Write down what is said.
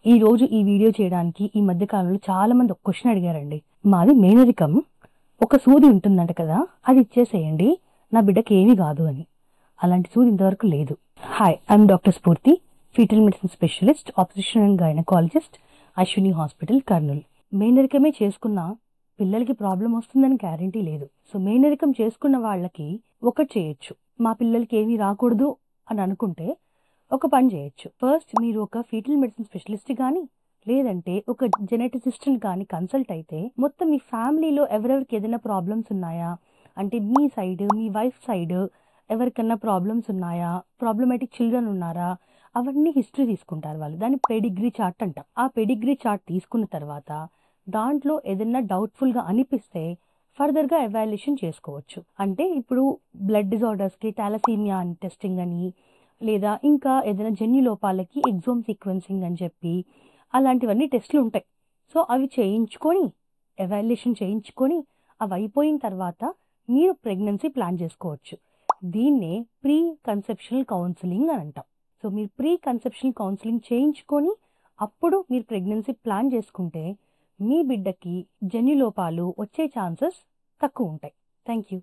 ఈ రోజు ఈ వీడియో చేయడానికి ఈ మధ్య కాలంలో చాలా మంది ఒక క్వశ్చన్ అడిగారండి. మాది మేనరికం, ఒక సూది ఉంటుందంట కదా, అది ఇచ్చేసేయండి, నా బిడ్డకి ఏమీ కాదు అని. అలాంటి సూది ఇంతవరకు లేదు. Hi, I'm doctor Spoorthi, fetal medicine specialist, obstetrician and gynaecologist, Ashwini hospital, Kurnool. మేనరికమే చేసుకున్న పిల్లలకి ప్రాబ్లం వస్తుందని గ్యారంటీ లేదు. సో మేనరికం చేసుకున్న వాళ్ళకి ఒకటి చేయొచ్చు, మా పిల్లలకి ఏమీ రాకూడదు అని అనుకుంటే ఒక పని చేయొచ్చు. ఫస్ట్ మీరు ఒక ఫీటల్ మెడిసిన్ స్పెషలిస్ట్ కానీ లేదంటే ఒక జెనెటిసిస్ట్ని కానీ కన్సల్ట్ అయితే మొత్తం మీ ఫ్యామిలీలో ఎవరెవరికి ఏదైనా ప్రాబ్లమ్స్ ఉన్నాయా, అంటే మీ సైడ్, మీ వైఫ్ సైడ్ ఎవరికన్నా ప్రాబ్లమ్స్ ఉన్నాయా, ప్రాబ్లమాటిక్ చిల్డ్రన్ ఉన్నారా, అవన్నీ హిస్టరీ తీసుకుంటారు వాళ్ళు. దాన్ని పెడిగ్రీ చార్ట్ అంటాం. ఆ పెడిగ్రీ చార్ట్ తీసుకున్న తర్వాత దాంట్లో ఏదైనా డౌట్ఫుల్గా అనిపిస్తే ఫర్దర్గా ఎవాల్యుయేషన్ చేసుకోవచ్చు. అంటే ఇప్పుడు బ్లడ్ డిజార్డర్స్కి టాలసీమియా అని టెస్టింగ్ అని, లేదా ఇంకా ఏదైనా జన్యు లోపాలకి ఎగ్జోమ్ సీక్వెన్సింగ్ అని చెప్పి అలాంటివన్నీ టెస్టులు ఉంటాయి. సో అవి చేయించుకొని ఎవాల్యుయేషన్ చేయించుకొని అవి అయిపోయిన తర్వాత మీరు ప్రెగ్నెన్సీ ప్లాన్ చేసుకోవచ్చు. దీన్నే ప్రీ కన్సెప్షనల్ కౌన్సిలింగ్ అని అంటాం. సో మీరు ప్రీ కన్సెప్షనల్ కౌన్సిలింగ్ చేయించుకొని అప్పుడు మీరు ప్రెగ్నెన్సీ ప్లాన్ చేసుకుంటే మీ బిడ్డకి జన్యు లోపాలు వచ్చే ఛాన్సెస్ తక్కువ ఉంటాయి. Thank you.